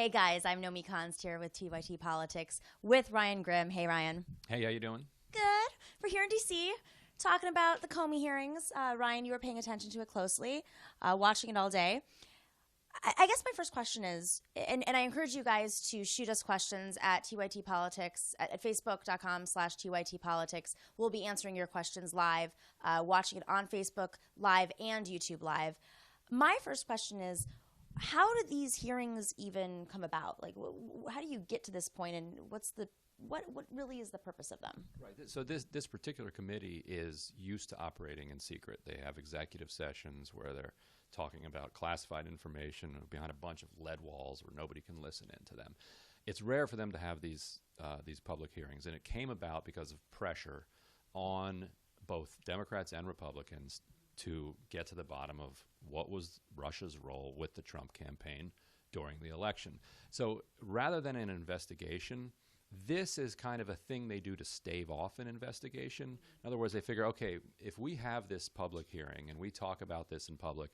Hey guys, I'm Nomiki Konst here with TYT Politics with Ryan Grimm. Hey Ryan. Hey, how you doing? Good. We're here in DC talking about the Comey hearings. Ryan, you were paying attention to it closely, watching it all day. I guess my first question is, and I encourage you guys to shoot us questions at TYT Politics at facebook.com/TYT Politics. We'll be answering your questions live, watching it on Facebook Live and YouTube Live. My first question is, how did these hearings even come about? Like, how do you get to this point, and what really is the purpose of them? Right. So this particular committee is used to operating in secret. They have executive sessions where they're talking about classified information behind a bunch of lead walls where nobody can listen into them. It's rare for them to have these public hearings, and it came about because of pressure on both Democrats and Republicans to get to the bottom of what was Russia's role with the Trump campaign during the election. So rather than an investigation, this is kind of a thing they do to stave off an investigation. In other words, they figure, okay, if we have this public hearing and we talk about this in public,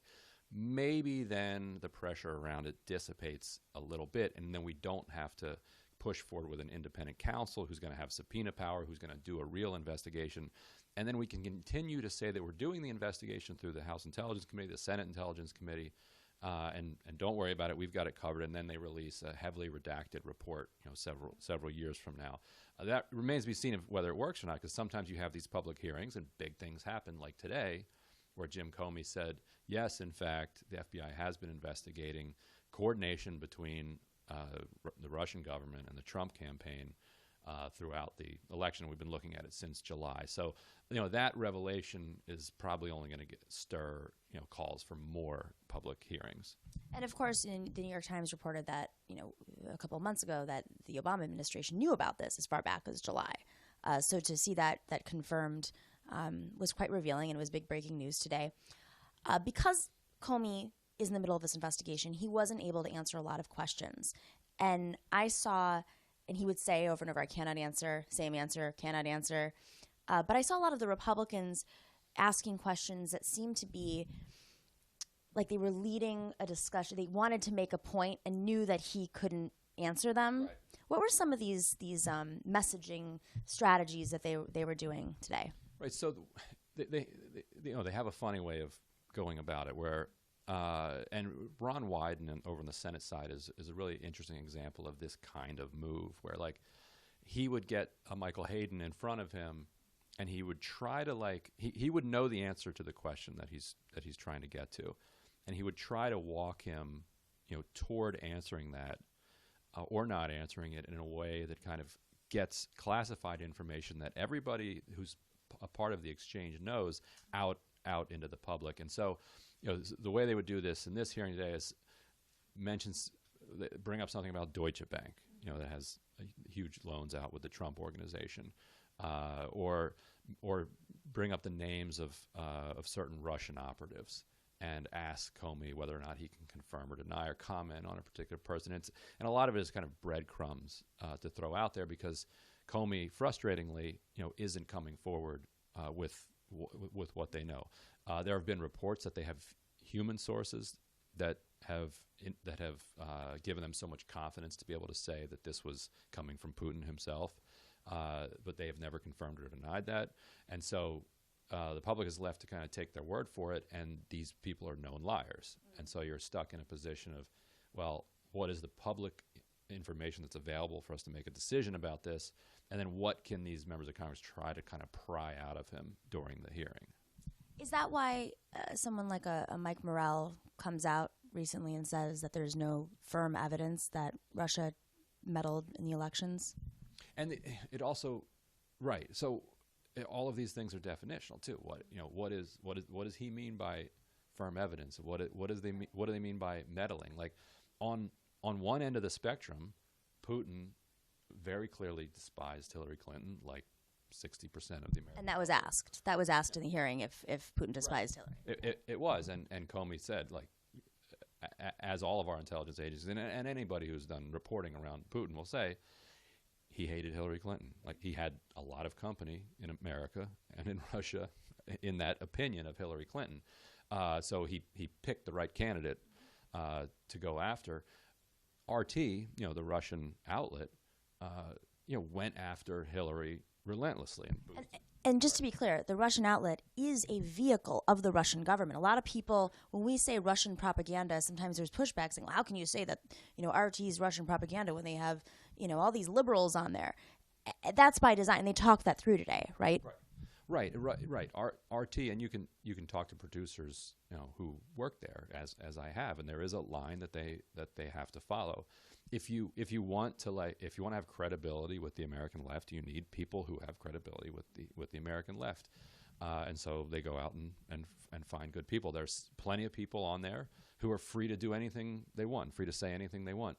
maybe then the pressure around it dissipates a little bit, and then we don't have to push forward with an independent counsel who's going to have subpoena power, who's going to do a real investigation. And then we can continue to say that we're doing the investigation through the House Intelligence Committee, the Senate Intelligence Committee, and don't worry about it, we've got it covered. And then they release a heavily redacted report, several years from now. That remains to be seen whether it works or not, because sometimes you have these public hearings and big things happen, like today, where Jim Comey said, yes, in fact, the FBI has been investigating coordination between the Russian government and the Trump campaign throughout the election. We've been looking at it since July. So, that revelation is probably only going to stir, calls for more public hearings. And of course, the New York Times reported that, a couple of months ago that the Obama administration knew about this as far back as July. So to see that confirmed was quite revealing, and it was big breaking news today. Because Comey is in the middle of this investigation, he wasn't able to answer a lot of questions. And I saw, and he would say over and over, I cannot answer, same answer, cannot answer. But I saw a lot of the Republicans asking questions that seemed to be like they were leading a discussion. They wanted to make a point and knew that he couldn't answer them. Right. What were some of these messaging strategies that they were doing today? Right. So they have a funny way of going about it where and Ron Wyden over on the Senate side is a really interesting example of this kind of move where, like, he would get a Michael Hayden in front of him and he would try to, he would know the answer to the question that he's trying to get to, and he would try to walk him toward answering that or not answering it in a way that kind of gets classified information that everybody who's a part of the exchange knows out into the public. And so the way they would do this in this hearing today is bring up something about Deutsche Bank, that has huge loans out with the Trump organization, or bring up the names of certain Russian operatives and ask Comey whether or not he can confirm or deny or comment on a particular person. And a lot of it is kind of breadcrumbs to throw out there because Comey, frustratingly, isn't coming forward with what they know. There have been reports that they have human sources that have given them so much confidence to be able to say that this was coming from Putin himself, but they have never confirmed or denied that. And so the public is left to kind of take their word for it, and these people are known liars. And so you're stuck in a position of, well, what is the public information that's available for us to make a decision about this, and then what can these members of Congress try to kind of pry out of him during the hearing? Is that why someone like a Mike Morrell comes out recently and says that there's no firm evidence that Russia meddled in the elections? And it also, right. So all of these things are definitional too. What does he mean by firm evidence? What do they mean by meddling? Like on one end of the spectrum, Putin very clearly despised Hillary Clinton, like 60% of the American. And that was asked. That was asked in the hearing if Putin despised Hillary. It was, and Comey said, like, as all of our intelligence agencies and anybody who's done reporting around Putin will say, he hated Hillary Clinton. Like, he had a lot of company in America and in Russia in that opinion of Hillary Clinton. So he picked the right candidate to go after. RT, the Russian outlet, went after Hillary relentlessly. And just to be clear, the Russian outlet is a vehicle of the Russian government. A lot of people, when we say Russian propaganda, sometimes there's pushback saying, well, how can you say that, RT is Russian propaganda when they have, all these liberals on there? That's by design. They talked that through today, right? Right. RT, and you can talk to producers, who work there, as I have, and there is a line that they have to follow. If you want to have credibility with the American left, you need people who have credibility with the American left, and so they go out and find good people. There's plenty of people on there who are free to do anything they want, free to say anything they want.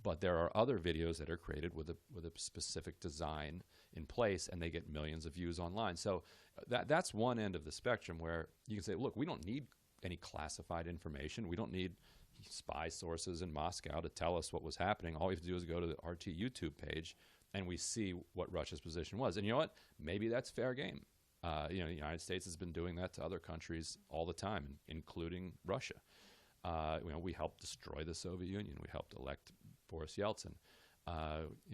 But there are other videos that are created with a specific design in place, and they get millions of views online. So that's one end of the spectrum where you can say, look, we don't need any classified information. We don't need spy sources in Moscow to tell us what was happening. All we have to do is go to the RT YouTube page, and we see what Russia's position was. And you know what? Maybe that's fair game. The United States has been doing that to other countries all the time, including Russia. We helped destroy the Soviet Union. We helped elect Boris Yeltsin.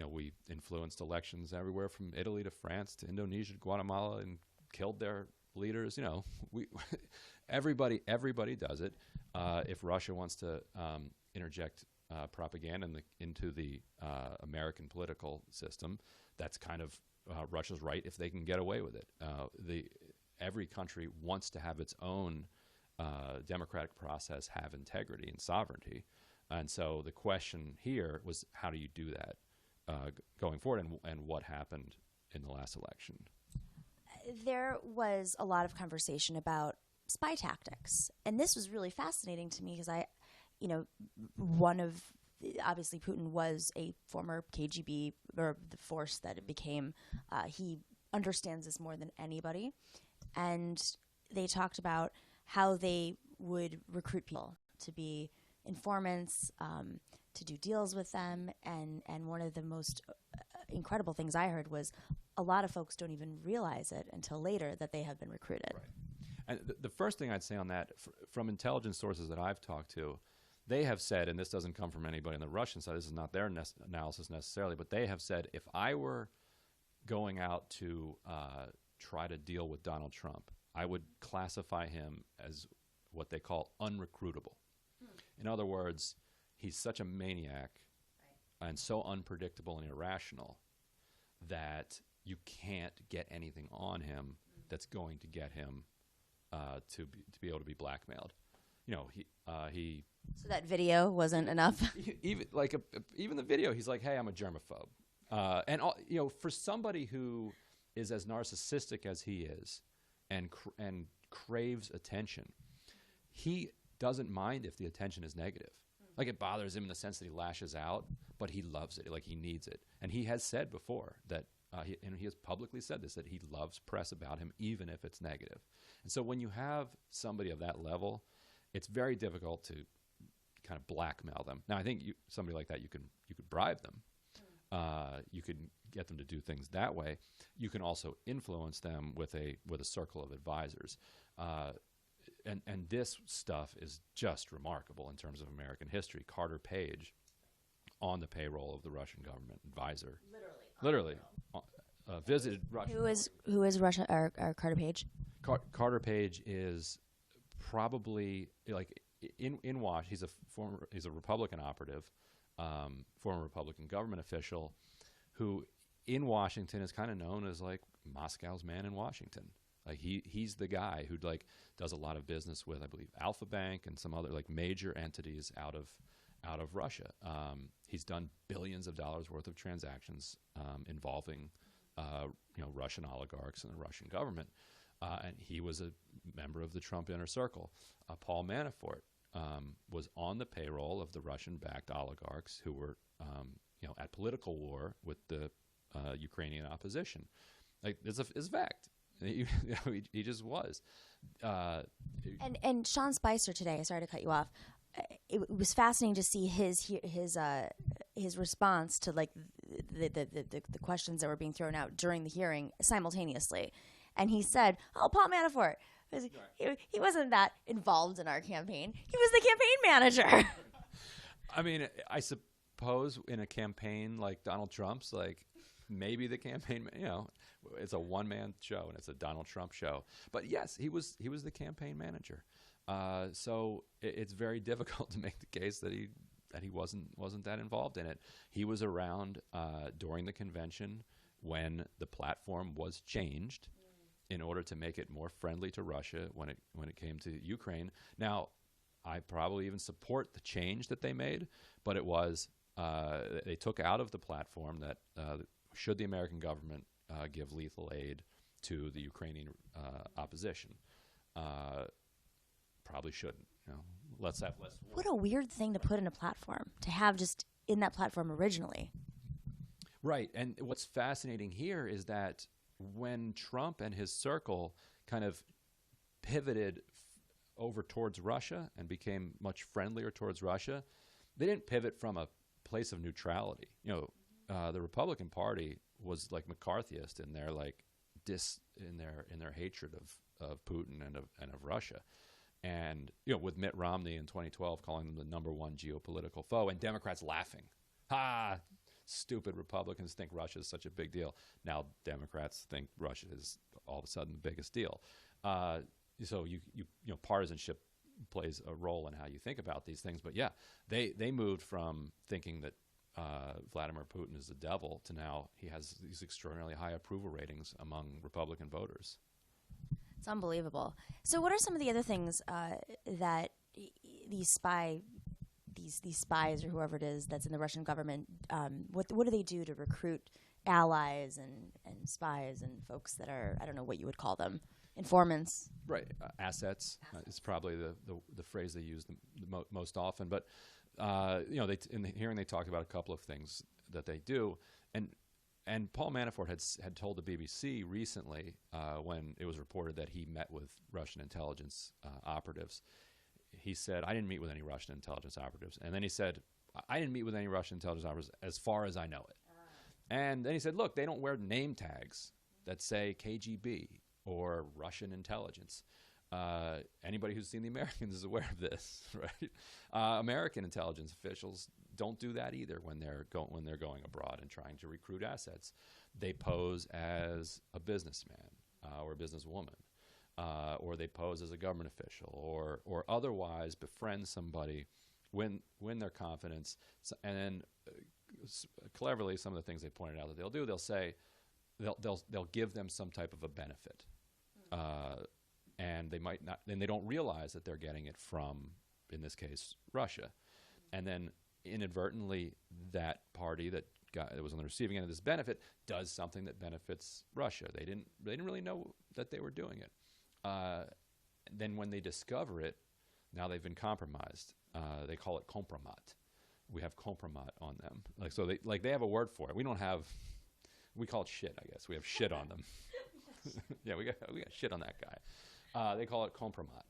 We influenced elections everywhere from Italy to France to Indonesia to Guatemala and killed their leaders. Everybody does it. If Russia wants to interject propaganda into the American political system, that's kind of Russia's right if they can get away with it. Every country wants to have its own democratic process have integrity and sovereignty. And so the question here was, how do you do that going forward, and what happened in the last election? There was a lot of conversation about spy tactics. And this was really fascinating to me because obviously Putin was a former KGB, or the force that it became. He understands this more than anybody. And they talked about how they would recruit people to be informants, to do deals with them. And one of the most incredible things I heard was a lot of folks don't even realize it until later that they have been recruited. Right. And the first thing I'd say on that, from intelligence sources that I've talked to, they have said, and this doesn't come from anybody on the Russian side, this is not their analysis necessarily, but they have said, if I were going out to try to deal with Donald Trump, I would classify him as what they call unrecruitable. In other words, he's such a maniac and so unpredictable and irrational that you can't get anything on him that's going to get him to be able to be blackmailed. He. So that video wasn't enough. Even the video, he's like, "Hey, I'm a germaphobe," and for somebody who is as narcissistic as he is, and craves attention, he doesn't mind if the attention is negative. Like, it bothers him in the sense that he lashes out, but he loves it. Like, he needs it, and he has said before that. He has publicly said this, that he loves press about him, even if it's negative. And so when you have somebody of that level, it's very difficult to kind of blackmail them. Now, I think somebody like that, you could bribe them. You could get them to do things that way. You can also influence them with a circle of advisors. And this stuff is just remarkable in terms of American history. Carter Page, on the payroll of the Russian government, advisor. Literally. Visited Russia. Who is Russia? Or Carter Page? Carter Page is probably in Washington. He's a Republican operative, former Republican government official, who in Washington is kind of known as like Moscow's man in Washington. Like he's the guy who does a lot of business with, I believe, Alpha Bank and some other entities out of Russia. He's done billions of dollars worth of transactions involving Russian oligarchs and the Russian government, and he was a member of the Trump inner circle. Paul Manafort was on the payroll of the Russian-backed oligarchs who were at political war with the Ukrainian opposition. Like, it's a fact. He just was. And Sean Spicer today, sorry to cut you off, it was fascinating to see his response to the questions that were being thrown out during the hearing simultaneously. And he said, "Oh, Paul Manafort, he wasn't that involved in our campaign. He was the campaign manager." I mean, pose in a campaign like Donald Trump's, like maybe the campaign, it's a one-man show and it's a Donald Trump show. But yes, he was the campaign manager. So it's very difficult to make the case that he wasn't that involved in it. He was around during the convention when the platform was changed in order to make it more friendly to Russia when it came to Ukraine. Now, I probably even support the change that they made, but it was they took out of the platform that should the American government give lethal aid to the Ukrainian opposition, probably shouldn't. Let's have less. What a weird thing to put in a platform, to have just in that platform originally. Right, and what's fascinating here is that when Trump and his circle kind of pivoted over towards Russia and became much friendlier towards Russia, they didn't pivot from a place of neutrality. The Republican Party was like McCarthyist in their in their hatred of Putin and of Russia. And with Mitt Romney in 2012 calling them the number one geopolitical foe, and Democrats laughing, stupid Republicans think Russia is such a big deal. Now Democrats think Russia is all of a sudden the biggest deal. So partisanship plays a role in how you think about these things. But yeah, they moved from thinking that Vladimir Putin is the devil to now he has these extraordinarily high approval ratings among Republican voters. It's unbelievable. So what are some of the other things that these spies or whoever it is that's in the Russian government, what do they do to recruit allies and spies and folks that are, I don't know what you would call them, informants? Right. Assets is probably the phrase they use the most often. But, in the hearing they talked about a couple of things that they do. And Paul Manafort had told the BBC recently when it was reported that he met with Russian intelligence operatives. He said, I didn't meet with any Russian intelligence operatives. And then he said, I didn't meet with any Russian intelligence operatives as far as I know it. And then he said, look, they don't wear name tags that say KGB or Russian intelligence. Anybody who's seen The Americans is aware of this, right? American intelligence officials don't do that either when they're going abroad and trying to recruit assets. They pose as a businessman or a businesswoman, or they pose as a government official, or otherwise befriend somebody, win their confidence, and then cleverly, some of the things they pointed out that they'll do, they'll say they'll give them some type of a benefit, and they might not, then they don't realize that they're getting it from, in this case, Russia, and then inadvertently that party that was on the receiving end of this benefit does something that benefits Russia. They didn't really know that they were doing it. Then when they discover it, now they've been compromised. They call it compromat. We have compromat on them. They have a word for it. We call it shit, I guess. We have shit on them. Yeah, we got shit on that guy. They call it compromat.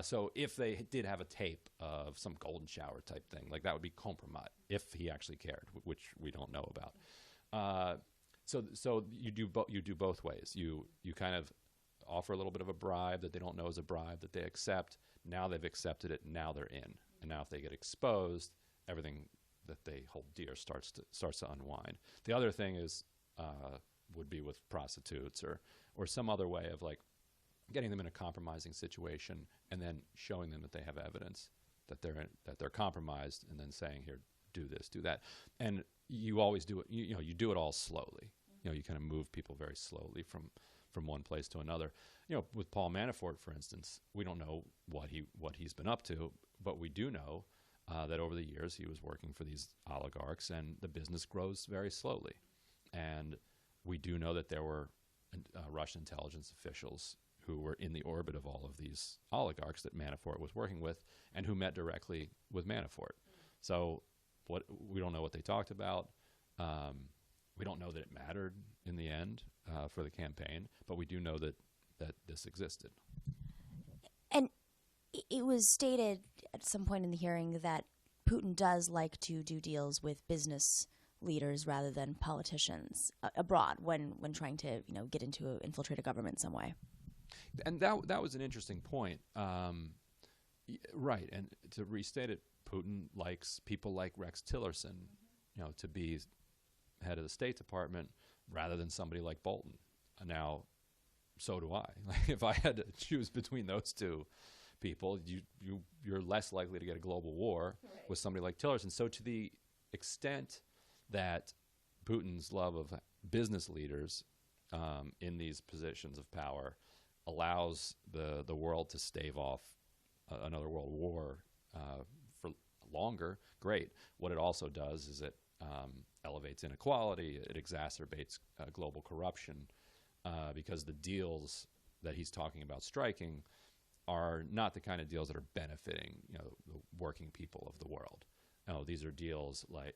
So if they did have a tape of some golden shower type thing, like that would be compromat if he actually cared, which we don't know about. So you do both ways. You kind of offer a little bit of a bribe that they don't know is a bribe that they accept. Now they've accepted it. Now they're in. And now if they get exposed, everything that they hold dear starts to unwind. The other thing is would be with prostitutes or some other way of like getting them in a compromising situation and then showing them that they have evidence that they're compromised, and then saying, here, do this, do that. And you always do it. You do it all slowly. You kind of move people very slowly from one place to another. With Paul Manafort, for instance, we don't know what he's been up to, but we do know that over the years he was working for these oligarchs, and the business grows very slowly. And we do know that there were Russian intelligence officials who were in the orbit of all of these oligarchs that Manafort was working with, and who met directly with Manafort. So we don't know what they talked about. We don't know that it mattered in the end for the campaign, but we do know that this existed. And it was stated at some point in the hearing that Putin does like to do deals with business leaders rather than politicians abroad when trying to infiltrate a government some way. And that was an interesting point. Right, and to restate it, Putin likes people like Rex Tillerson to be head of the State Department rather than somebody like Bolton. Now, so do I. Like, if I had to choose between those two people, you're less likely to get a global war with somebody like Tillerson. So to the extent that Putin's love of business leaders in these positions of power allows the world to stave off another world war for longer, great. What it also does is it elevates inequality, it exacerbates global corruption, because the deals that he's talking about striking are not the kind of deals that are benefiting the working people of the world. No, these are deals like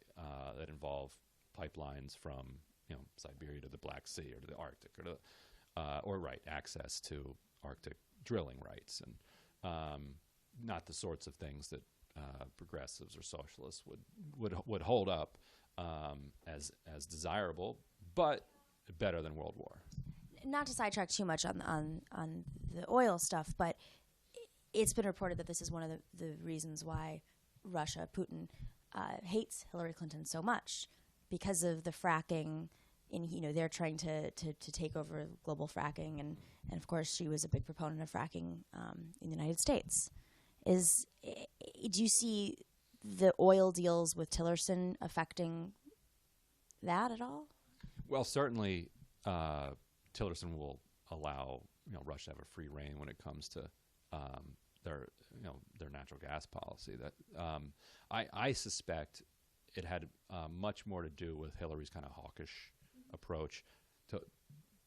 that involve pipelines from Siberia to the Black Sea or to the Arctic or access to Arctic drilling rights, and not the sorts of things that progressives or socialists would hold up as desirable, but better than World War. Not to sidetrack too much on the oil stuff, but it's been reported that this is one of the reasons why Russia, Putin, hates Hillary Clinton so much, because of the fracking. They're trying to take over global fracking, and of course she was a big proponent of fracking in the United States. Do you see the oil deals with Tillerson affecting that at all? Well, certainly Tillerson will allow Russia to have a free rein when it comes to their natural gas policy. That I suspect it had much more to do with Hillary's kind of hawkish approach,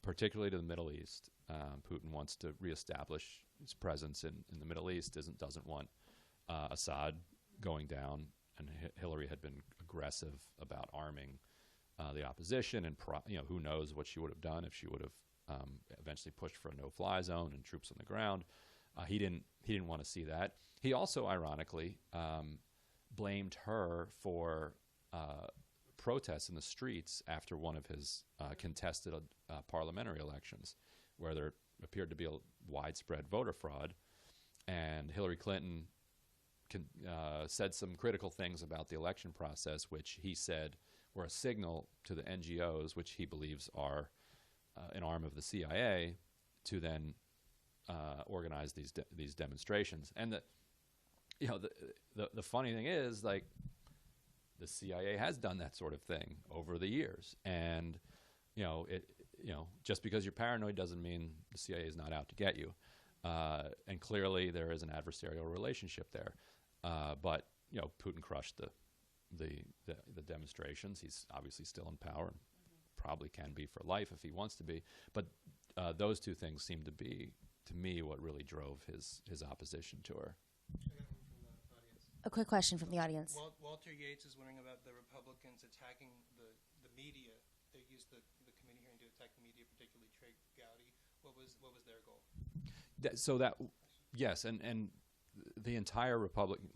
particularly to the Middle East. Putin wants to reestablish his presence in the Middle East. Doesn't want Assad going down, and Hillary had been aggressive about arming the opposition, and who knows what she would have done if she would have eventually pushed for a no-fly zone and troops on the ground. He didn't want to see that. He also, ironically, blamed her for protests in the streets after one of his contested parliamentary elections, where there appeared to be a widespread voter fraud, and Hillary Clinton said some critical things about the election process, which he said were a signal to the NGOs, which he believes are an arm of the CIA, to then organize these demonstrations. And the funny thing is, like, the CIA has done that sort of thing over the years, and just because you're paranoid doesn't mean the CIA is not out to get you. And clearly there is an adversarial relationship there. But Putin crushed the demonstrations. He's obviously still in power, and probably can be for life if he wants to be. But those two things seem to be, to me, what really drove his opposition to her. A quick question from the audience. Walter Yates is wondering about the Republicans attacking the media. They used the committee hearing to attack the media, particularly Trey Gowdy. What was their goal? Yes, and the entire Republican,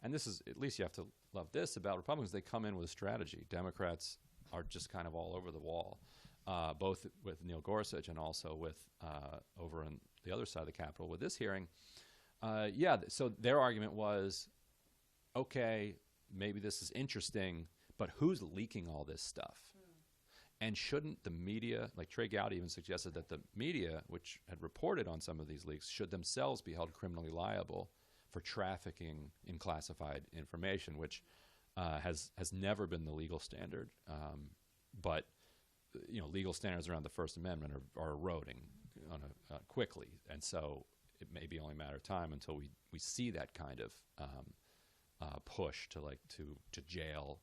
and this is, at least you have to love this about Republicans, they come in with a strategy. Democrats are just kind of all over the wall, both with Neil Gorsuch and also with over on the other side of the Capitol with this hearing. So their argument was, okay, maybe this is interesting, but who's leaking all this stuff? And shouldn't the media, like Trey Gowdy even suggested that the media, which had reported on some of these leaks, should themselves be held criminally liable for trafficking in classified information, which has never been the legal standard. But legal standards around the First Amendment are eroding quickly, and so it may be only a matter of time until we see that kind of push to jail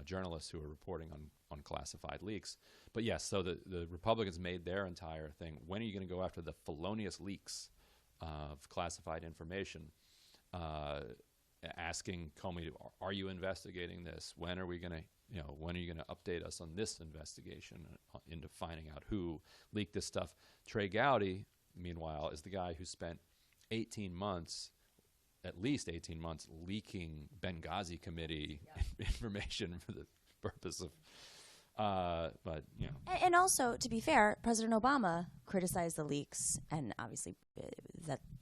journalists who are reporting on classified leaks. But yes, so the Republicans made their entire thing, when are you going to go after the felonious leaks of classified information? Asking Comey, are you investigating this? When are you going to update us on this investigation into finding out who leaked this stuff? Trey Gowdy, meanwhile, is the guy who spent at least 18 months leaking Benghazi committee information for the purpose of, And also, to be fair, President Obama criticized the leaks, and obviously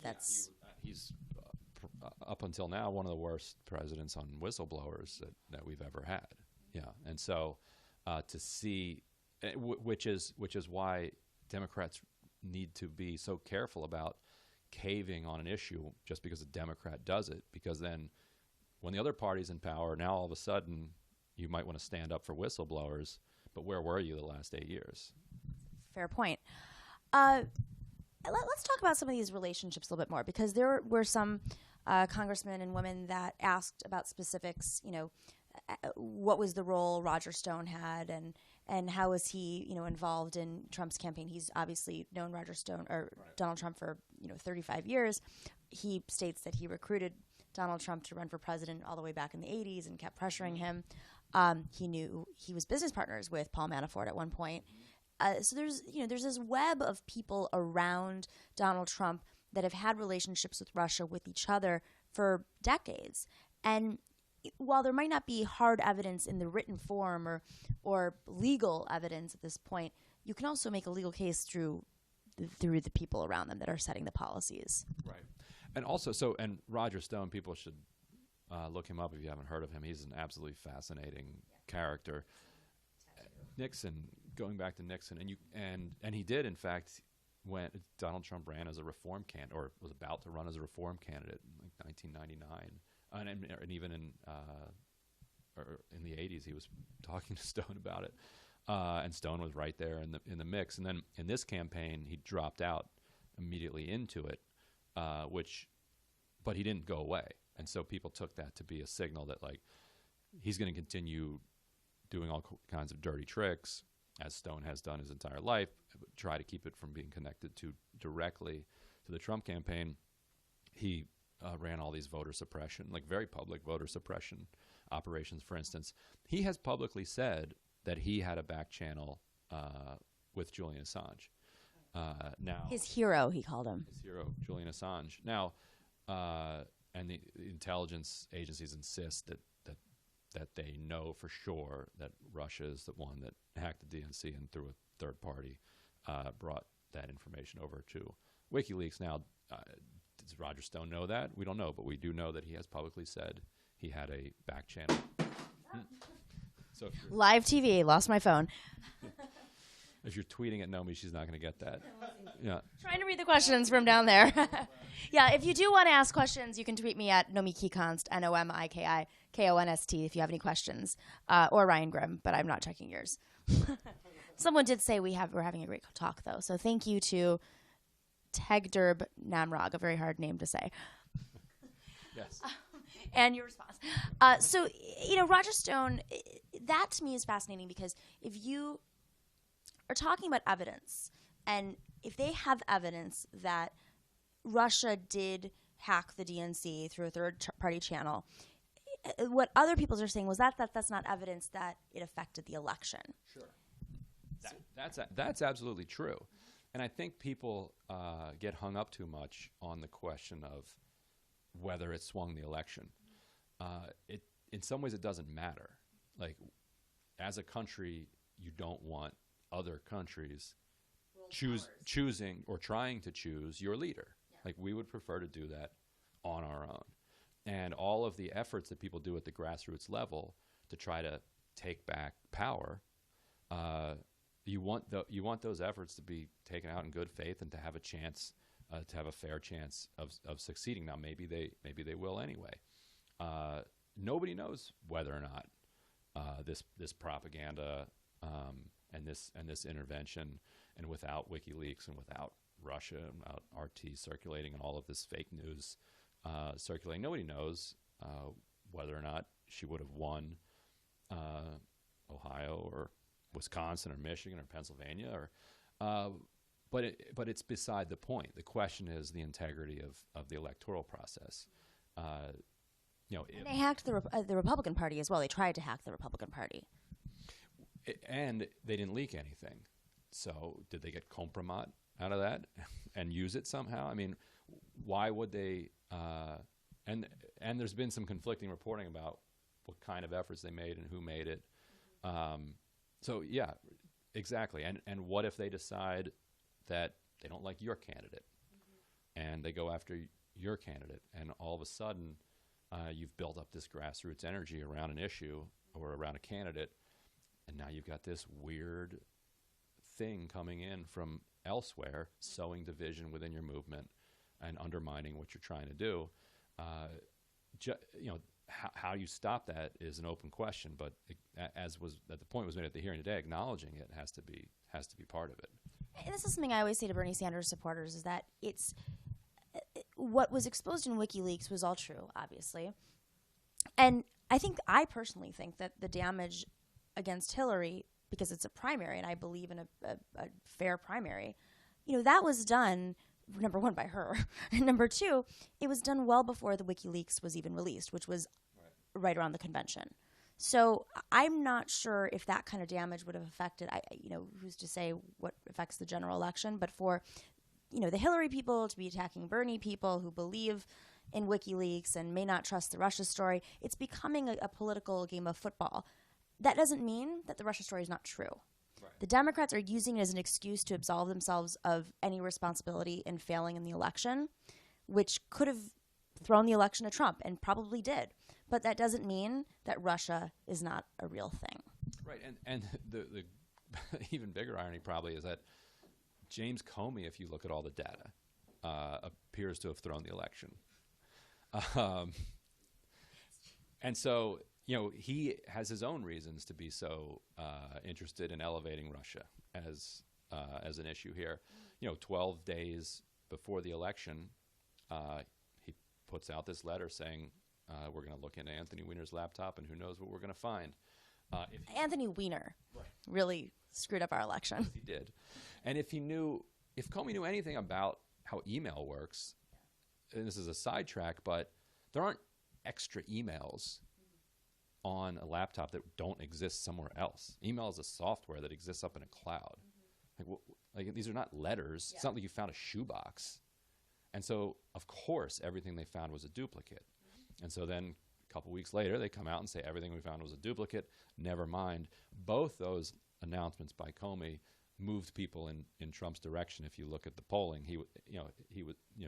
that's... he's up until now one of the worst presidents on whistleblowers that we've ever had. Yeah, and so to see, which is why Democrats need to be so careful about caving on an issue just because a Democrat does it, because then when the other party's in power, now all of a sudden you might want to stand up for whistleblowers, but where were you the last 8 years? Fair point. Let's talk about some of these relationships a little bit more, because there were some congressmen and women that asked about specifics. What was the role Roger Stone had, and how was he, involved in Trump's campaign? He's obviously known Roger Stone or Donald Trump for 35 years. He states that he recruited Donald Trump to run for president all the way back in the 80s and kept pressuring him. He knew he was business partners with Paul Manafort at one point. So there's this web of people around Donald Trump that have had relationships with Russia with each other for decades. And while there might not be hard evidence in the written form or legal evidence at this point, you can also make a legal case through the people around them that are setting the policies. Right. And also, and Roger Stone, people should look him up if you haven't heard of him. He's an absolutely fascinating character. Nixon, going back to Nixon, and he did, in fact, when Donald Trump ran as a reform candidate, or was about to run as a reform candidate in 1999, and even in the 80s, he was talking to Stone about it, and Stone was right there in the mix. And then in this campaign, he dropped out immediately into it, but he didn't go away, and so people took that to be a signal that he's going to continue doing all kinds of dirty tricks, as Stone has done his entire life, try to keep it from being connected directly to the Trump campaign. He ran all these voter suppression, very public voter suppression operations. For instance, he has publicly said that he had a back channel with Julian Assange. Now, his hero, he called him. His hero, Julian Assange. Now, and the intelligence agencies insist that they know for sure that Russia is the one that hacked the DNC and through a third party brought that information over to WikiLeaks. Now, does Roger Stone know that? We don't know, but we do know that he has publicly said he had a back channel. So live TV, lost my phone. If you're tweeting at Nomi, she's not going to get that. Yeah. Trying to read the questions from down there. Yeah, if you do want to ask questions, you can tweet me at Nomiki Konst, NOMIKIKONST, if you have any questions, or Ryan Grim, but I'm not checking yours. Someone did say we're having a great talk, though, so thank you to Tegderb Namrog, a very hard name to say. Yes. And your response. So, Roger Stone, that to me is fascinating, because if you are talking about evidence, and if they have evidence that Russia did hack the DNC through a third-party channel, what other people are saying was that's not evidence that it affected the election. Sure. That's absolutely true. And I think people get hung up too much on the question of whether it swung the election. In some ways, it doesn't matter. As a country, you don't want other countries choosing or trying to choose your leader. Yeah. We would prefer to do that on our own. And all of the efforts that people do at the grassroots level to try to take back power, you want those efforts to be taken out in good faith and to have a chance, to have a fair chance of succeeding. Now, maybe they will anyway. Nobody knows whether or not this propaganda and this intervention, and without WikiLeaks and without Russia and without RT circulating and all of this fake news circulating, nobody knows whether or not she would have won Ohio or Wisconsin or Michigan or Pennsylvania, but it's beside the point. The question is the integrity of the electoral process. And they hacked the Republican Party as well. They tried to hack the Republican Party. And they didn't leak anything. So did they get compromat out of that and use it somehow? I mean, why would they? And there's been some conflicting reporting about what kind of efforts they made and who made it. So yeah, exactly. And what if they decide that they don't like your candidate, and they go after your candidate, and all of a sudden you've built up this grassroots energy around an issue, or around a candidate, and now you've got this weird thing coming in from elsewhere, sowing division within your movement and undermining what you're trying to do. How you stop that is an open question, but as was that the point was made at the hearing today, acknowledging it has to be part of it. And this is something I always say to Bernie Sanders supporters, is that it's what was exposed in WikiLeaks was all true, obviously. And I personally think that the damage against Hillary, because it's a primary, and I believe in a fair primary, that was done, number one, by her. And number two, it was done well before the WikiLeaks was even released, which was right around the convention. So I'm not sure if that kind of damage would have affected, who's to say what affects the general election, but for, the Hillary people to be attacking Bernie people who believe in WikiLeaks and may not trust the Russia story, it's becoming a political game of football. That doesn't mean that the Russia story is not true. Right. The Democrats are using it as an excuse to absolve themselves of any responsibility in failing in the election, which could have thrown the election to Trump, and probably did. But that doesn't mean that Russia is not a real thing. Right, and the even bigger irony probably is that James Comey, if you look at all the data, appears to have thrown the election. And so, he has his own reasons to be so interested in elevating Russia as an issue here. 12 days before the election, he puts out this letter saying, we're going to look into Anthony Weiner's laptop, and who knows what we're going to find. Anthony Weiner really screwed up our election. He did. And if Comey knew anything about how email works, and this is a sidetrack, but there aren't extra emails on a laptop that don't exist somewhere else. Email is a software that exists up in a cloud. Like these are not letters. Yeah. It's not like you found a shoebox. And so, of course, everything they found was a duplicate. And so then a couple weeks later, they come out and say everything we found was a duplicate. Never mind. Both those announcements by Comey moved people in Trump's direction. If you look at the polling,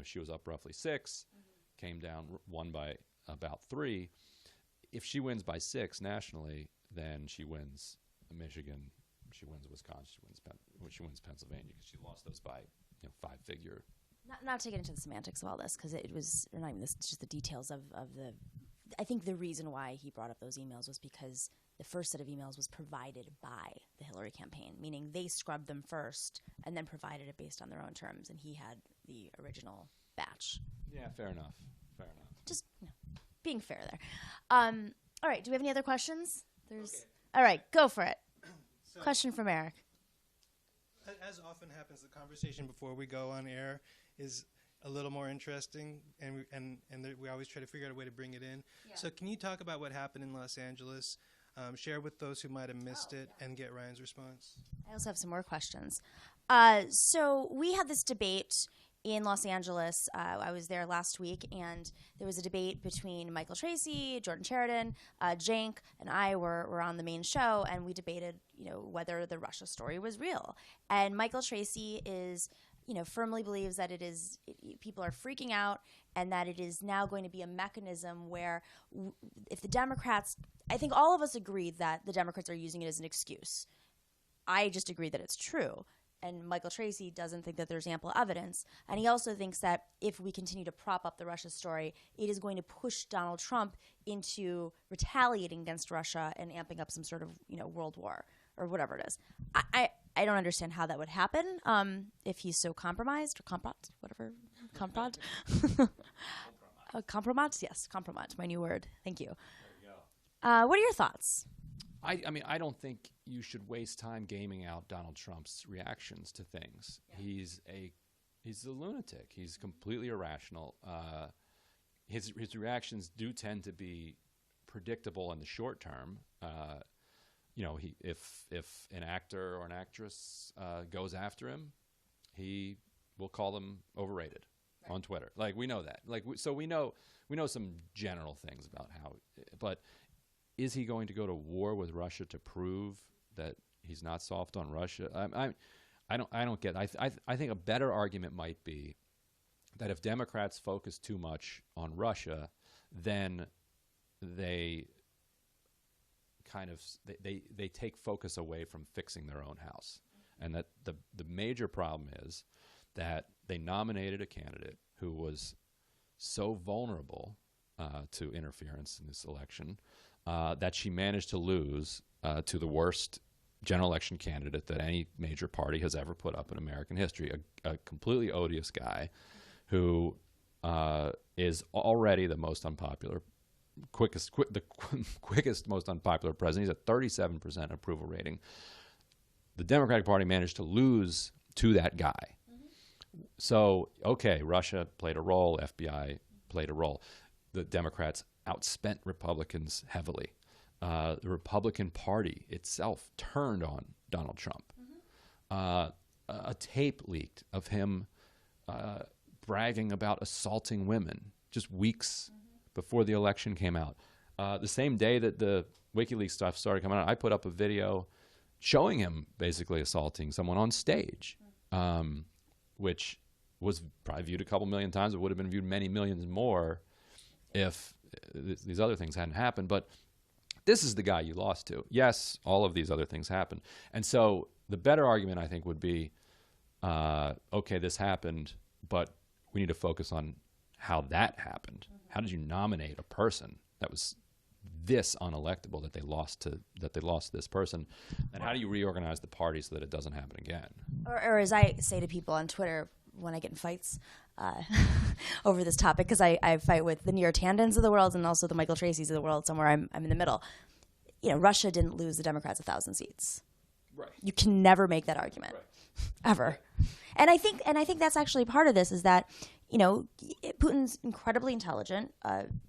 she was up roughly 6, came down, won by about 3. If she wins by 6 nationally, then she wins Michigan, she wins Wisconsin, she wins Pennsylvania, because she lost those by 5-figure. Not to get into the semantics of all this, because it was not even this, just the details of the. I think the reason why he brought up those emails was because the first set of emails was provided by the Hillary campaign, meaning they scrubbed them first and then provided it based on their own terms, and he had the original batch. Yeah, fair enough. Just being fair there. All right, do we have any other questions? Okay. All right, go for it. So, question from Eric. As often happens, the conversation before we go on air is a little more interesting, and we always try to figure out a way to bring it in. Yeah. So can you talk about what happened in Los Angeles, share with those who might have missed it, and get Ryan's response? I also have some more questions. So we had this debate in Los Angeles. I was there last week, and there was a debate between Michael Tracy, Jordan Sheridan, Cenk, and I were on the main show, and we debated, whether the Russia story was real. And Michael Tracy firmly believes that people are freaking out, and that it is now going to be a mechanism where if the Democrats, I think all of us agree that the Democrats are using it as an excuse. I just agree that it's true. And Michael Tracy doesn't think that there's ample evidence. And he also thinks that if we continue to prop up the Russia story, it is going to push Donald Trump into retaliating against Russia and amping up some sort of, world war or whatever it is. I don't understand how that would happen if he's so compromised or compromised. Compromised? Yes, compromised, my new word. Thank you. There you go. What are your thoughts? I don't think you should waste time gaming out Donald Trump's reactions to things. Yeah. He's a lunatic. He's completely irrational. His reactions do tend to be predictable in the short term. If an actor or an actress goes after him, he will call them overrated on Twitter. Like, we know that. So we know some general things about how, but is he going to go to war with Russia to prove that he's not soft on Russia? I don't get it. I think a better argument might be that if Democrats focus too much on Russia, then they kind of they take focus away from fixing their own house, and that the major problem is that they nominated a candidate who was so vulnerable to interference in this election that she managed to lose to the worst general election candidate that any major party has ever put up in American history, a completely odious guy who is already the most unpopular, quickest, most unpopular president. He's at 37% approval rating. The Democratic Party managed to lose to that guy. Mm-hmm. So, okay, Russia played a role, FBI played a role. The Democrats outspent Republicans heavily. The Republican Party itself turned on Donald Trump. Mm-hmm. A tape leaked of him bragging about assaulting women just weeks before the election came out. The same day that the WikiLeaks stuff started coming out, I put up a video showing him basically assaulting someone on stage, which was probably viewed a couple million times. It would have been viewed many millions more if these other things hadn't happened. But this is the guy you lost to. Yes, all of these other things happened. And so the better argument, I think, would be, okay, this happened, but we need to focus on how that happened. How did you nominate a person that was this unelectable that they lost to this person? And how do you reorganize the party so that it doesn't happen again? Or as I say to people on Twitter when I get in fights over this topic, because I fight with the Neera Tandons of the world and also the Michael Tracys of the world. Somewhere I'm in the middle. You know, Russia didn't lose the Democrats 1,000 seats. Right. You can never make that argument, ever. And I think that's actually part of this is that, you know, Putin's incredibly intelligent.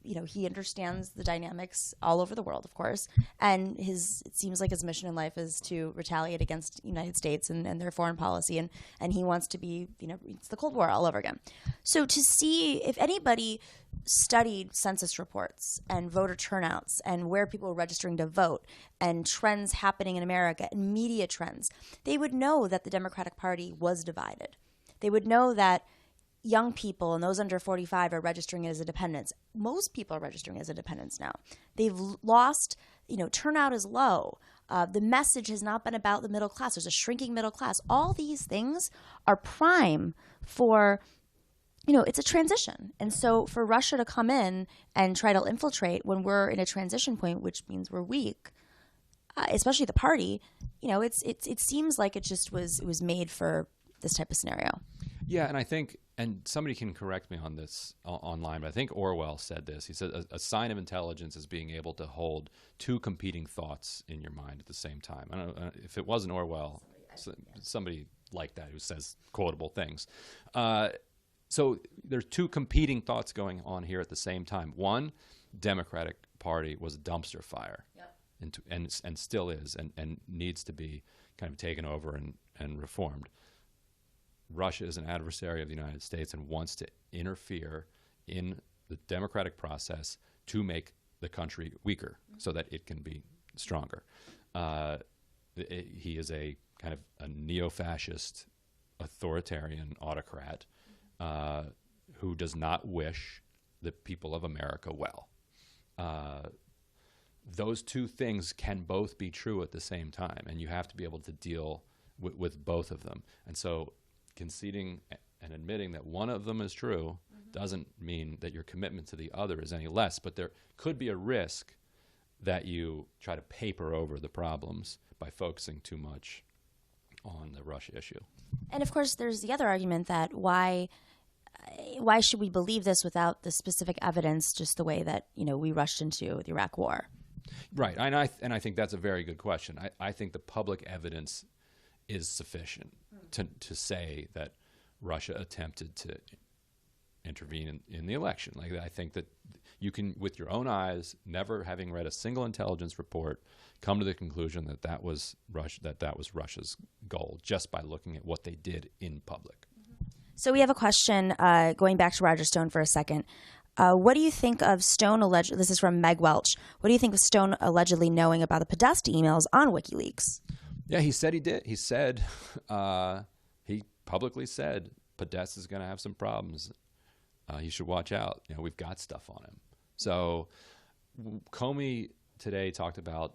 You know, he understands the dynamics all over the world, of course. And it seems like his mission in life is to retaliate against the United States and their foreign policy. And he wants to be, you know, it's the Cold War all over again. So to see if anybody studied census reports and voter turnouts and where people were registering to vote and trends happening in America and media trends, they would know that the Democratic Party was divided. They would know that young people and those under 45 are registering as independents. Most people are registering as independents now. They've lost, you know, turnout is low. The message has not been about the middle class. There's a shrinking middle class. All these things are prime for, you know, it's a transition. And so for Russia to come in and try to infiltrate when we're in a transition point, which means we're weak, especially the party, you know, it seems like it was made for this type of scenario. Yeah, and I think, and somebody can correct me on this online, but I think Orwell said this. He said a sign of intelligence is being able to hold two competing thoughts in your mind at the same time. I don't know if it wasn't Orwell, somebody like that who says quotable things. So there's two competing thoughts going on here at the same time. One, Democratic Party was a dumpster fire, and still is, and needs to be kind of taken over and reformed. Russia is an adversary of the United States and wants to interfere in the democratic process to make the country weaker so that it can be stronger. He is a kind of a neo-fascist, authoritarian autocrat who does not wish the people of America well. Those two things can both be true at the same time, and you have to be able to deal with both of them. And so conceding and admitting that one of them is true doesn't mean that your commitment to the other is any less, but there could be a risk that you try to paper over the problems by focusing too much on the Russia issue. And of course, there's the other argument that why should we believe this without the specific evidence, just the way that, you know, we rushed into the Iraq War? Right, and I think that's a very good question. I think the public evidence is sufficient to say that Russia attempted to intervene in the election. Like, I think that you can, with your own eyes, never having read a single intelligence report, come to the conclusion that that was Russia's goal just by looking at what they did in public. So we have a question going back to Roger Stone for a second. What do you think of Stone this is from Meg Welch. What do you think of Stone allegedly knowing about the Podesta emails on WikiLeaks? Yeah, he said he did. He said, he publicly said, Podesta's going to have some problems. He should watch out. You know, we've got stuff on him. So Comey today talked about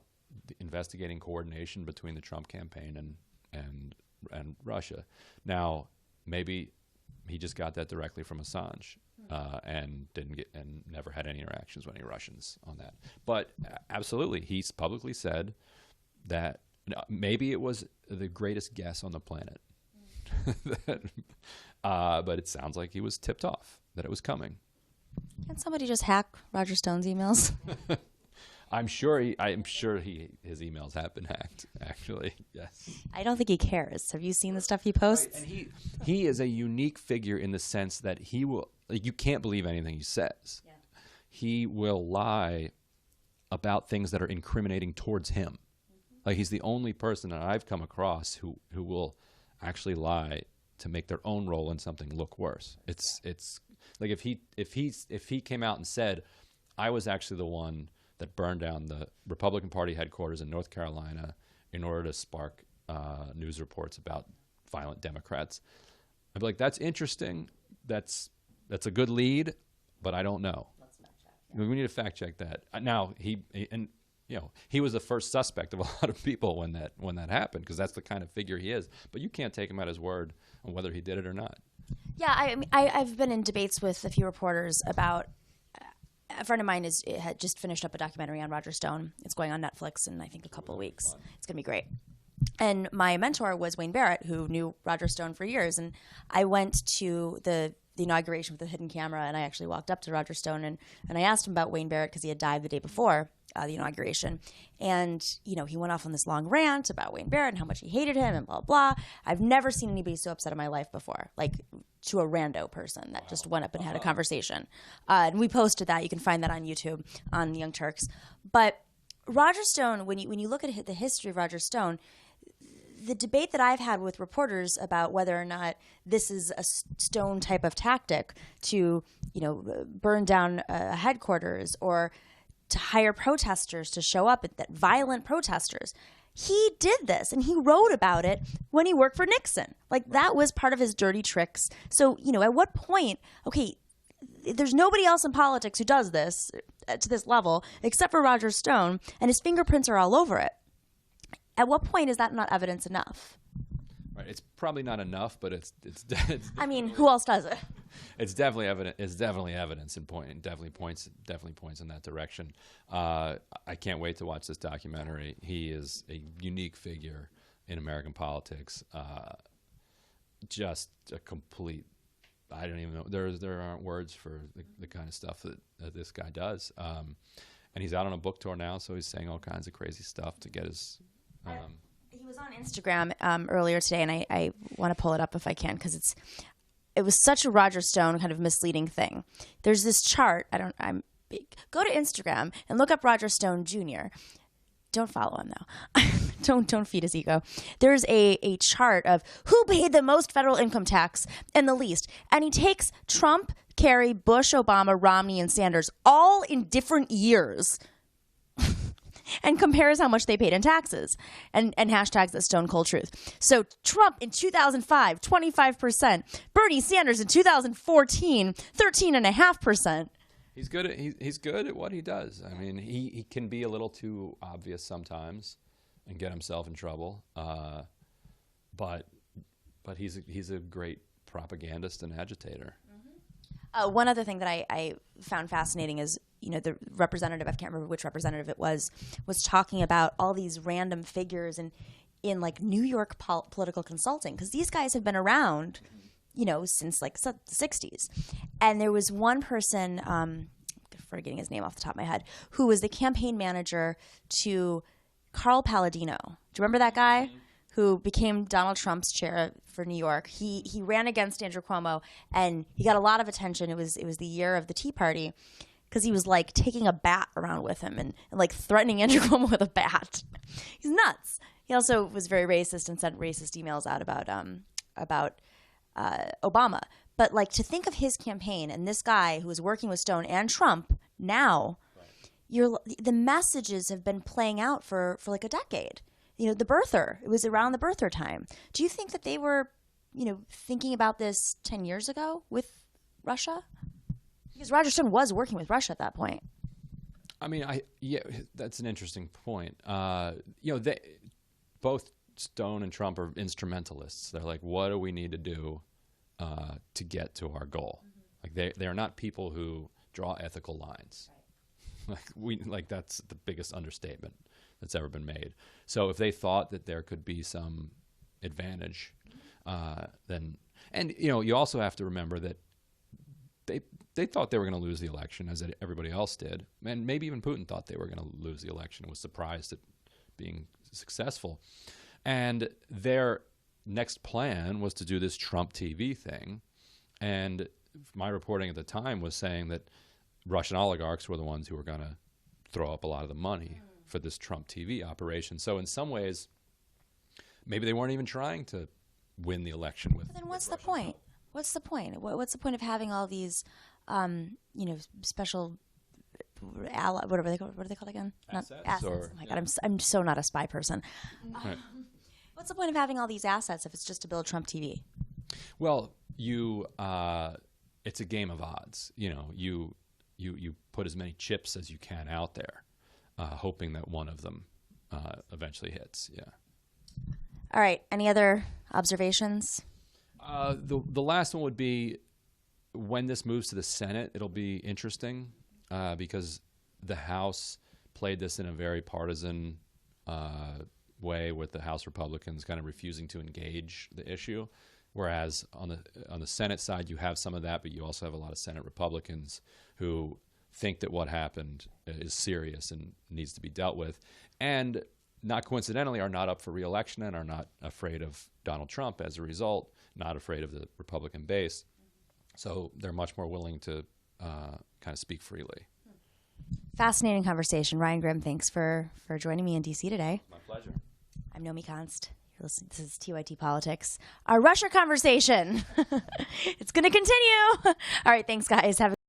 investigating coordination between the Trump campaign and Russia. Now, maybe he just got that directly from Assange and never had any interactions with any Russians on that. But absolutely, he's publicly said that maybe it was the greatest guess on the planet. But it sounds like he was tipped off that it was coming. Can't somebody just hack Roger Stone's emails? I'm sure his emails have been hacked, actually. Yes. I don't think he cares. Have you seen the stuff he posts? Right. And he is a unique figure in the sense that he will, you can't believe anything he says. Yeah. He will lie about things that are incriminating towards him. Like, he's the only person that I've come across who will actually lie to make their own role in something look worse. It's like if he came out and said, I was actually the one that burned down the Republican Party headquarters in North Carolina in order to spark news reports about violent Democrats, I'd be like, that's interesting. That's a good lead, but I don't know. Let's fact check. Yeah. We need to fact check that. Now he was the first suspect of a lot of people when that happened, because that's the kind of figure he is. But you can't take him at his word on whether he did it or not. Yeah, I've been in debates with a few reporters about. A friend of mine had just finished up a documentary on Roger Stone. It's going on Netflix in, I think, a couple of weeks. Fun. It's going to be great. And my mentor was Wayne Barrett, who knew Roger Stone for years. And I went to the inauguration with the hidden camera, and I actually walked up to Roger Stone, and I asked him about Wayne Barrett because he had died the day before the inauguration. And, he went off on this long rant about Wayne Barrett and how much he hated him and blah, blah. I've never seen anybody so upset in my life before, like to a rando person that just went up and had a conversation. And we posted that. You can find that on YouTube on the Young Turks. But Roger Stone, when you look at the history of Roger Stone, the debate that I've had with reporters about whether or not this is a Stone type of tactic to, burn down a headquarters or to hire protesters to show up, that violent protesters. He did this, and he wrote about it when he worked for Nixon. Like, that was part of his dirty tricks. So, at what point, okay, there's nobody else in politics who does this to this level except for Roger Stone, and his fingerprints are all over it. At what point is that not evidence enough? Right. It's probably not enough, but it's I mean, who else does it? It's definitely evident. It's definitely evidence and definitely points in that direction. I can't wait to watch this documentary. He is a unique figure in American politics. Just a complete. I don't even know. There aren't words for the kind of stuff that this guy does. And he's out on a book tour now, so he's saying all kinds of crazy stuff to get his. He was on Instagram earlier today, and I want to pull it up if I can, because it was such a Roger Stone kind of misleading thing. There's this chart. Go to Instagram and look up Roger Stone Jr. Don't follow him though. Don't feed his ego. There's a chart of who paid the most federal income tax and the least, and he takes Trump, Kerry, Bush, Obama, Romney, and Sanders all in different years. And compares how much they paid in taxes and hashtags the Stone Cold Truth. So Trump in 2005, 25%. Bernie Sanders in 2014, 13.5%. He's good at what he does. I mean, he can be a little too obvious sometimes and get himself in trouble. But he's a great propagandist and agitator. Mm-hmm. One other thing that I found fascinating is, the representative, I can't remember which representative it was talking about all these random figures in like New York political consulting, because these guys have been around, since like the 60s. And there was one person, forgetting his name off the top of my head, who was the campaign manager to Carl Palladino. Do you remember that guy who became Donald Trump's chair for New York? He ran against Andrew Cuomo, and he got a lot of attention. It was the year of the Tea Party, because he was like taking a bat around with him and like threatening Andrew Cuomo with a bat. He's nuts. He also was very racist and sent racist emails out about Obama. But like, to think of his campaign and this guy who was working with Stone and Trump now, the messages have been playing out for like a decade. The birther. It was around the birther time. Do you think that they were, thinking about this 10 years ago with Russia? Because Roger Stone was working with Russia at that point. I mean, that's an interesting point. Both Stone and Trump are instrumentalists. They're like, what do we need to do to get to our goal? Like they are not people who draw ethical lines. Right. That's the biggest understatement that's ever been made. So if they thought that there could be some advantage, then, and you also have to remember that they thought they were going to lose the election, as everybody else did, and maybe even Putin thought they were going to lose the election and was surprised at being successful. And their next plan was to do this Trump TV thing, and my reporting at the time was saying that Russian oligarchs were the ones who were going to throw up a lot of the money for this Trump TV operation. So in some ways, maybe they weren't even trying to win the election with. But then what's the point? What's the point? What's the point of having all these, special, what are they called again? Assets. Assets. Or, oh my God, I'm so not a spy person. Right. What's the point of having all these assets if it's just to build Trump TV? Well, it's a game of odds. You put as many chips as you can out there, hoping that one of them eventually hits. Yeah. All right. Any other observations? The last one would be, when this moves to the Senate, it'll be interesting because the House played this in a very partisan way, with the House Republicans kind of refusing to engage the issue. Whereas on the Senate side, you have some of that, but you also have a lot of Senate Republicans who think that what happened is serious and needs to be dealt with, and not coincidentally are not up for re-election and are not afraid of Donald Trump as a result, not afraid of the Republican base. So they're much more willing to kind of speak freely. Fascinating conversation. Ryan Grim, thanks for joining me in D.C. today. My pleasure. I'm Nomiki Konst. You're listening. This is TYT Politics. Our Russia conversation. It's going to continue. All right. Thanks, guys. Have a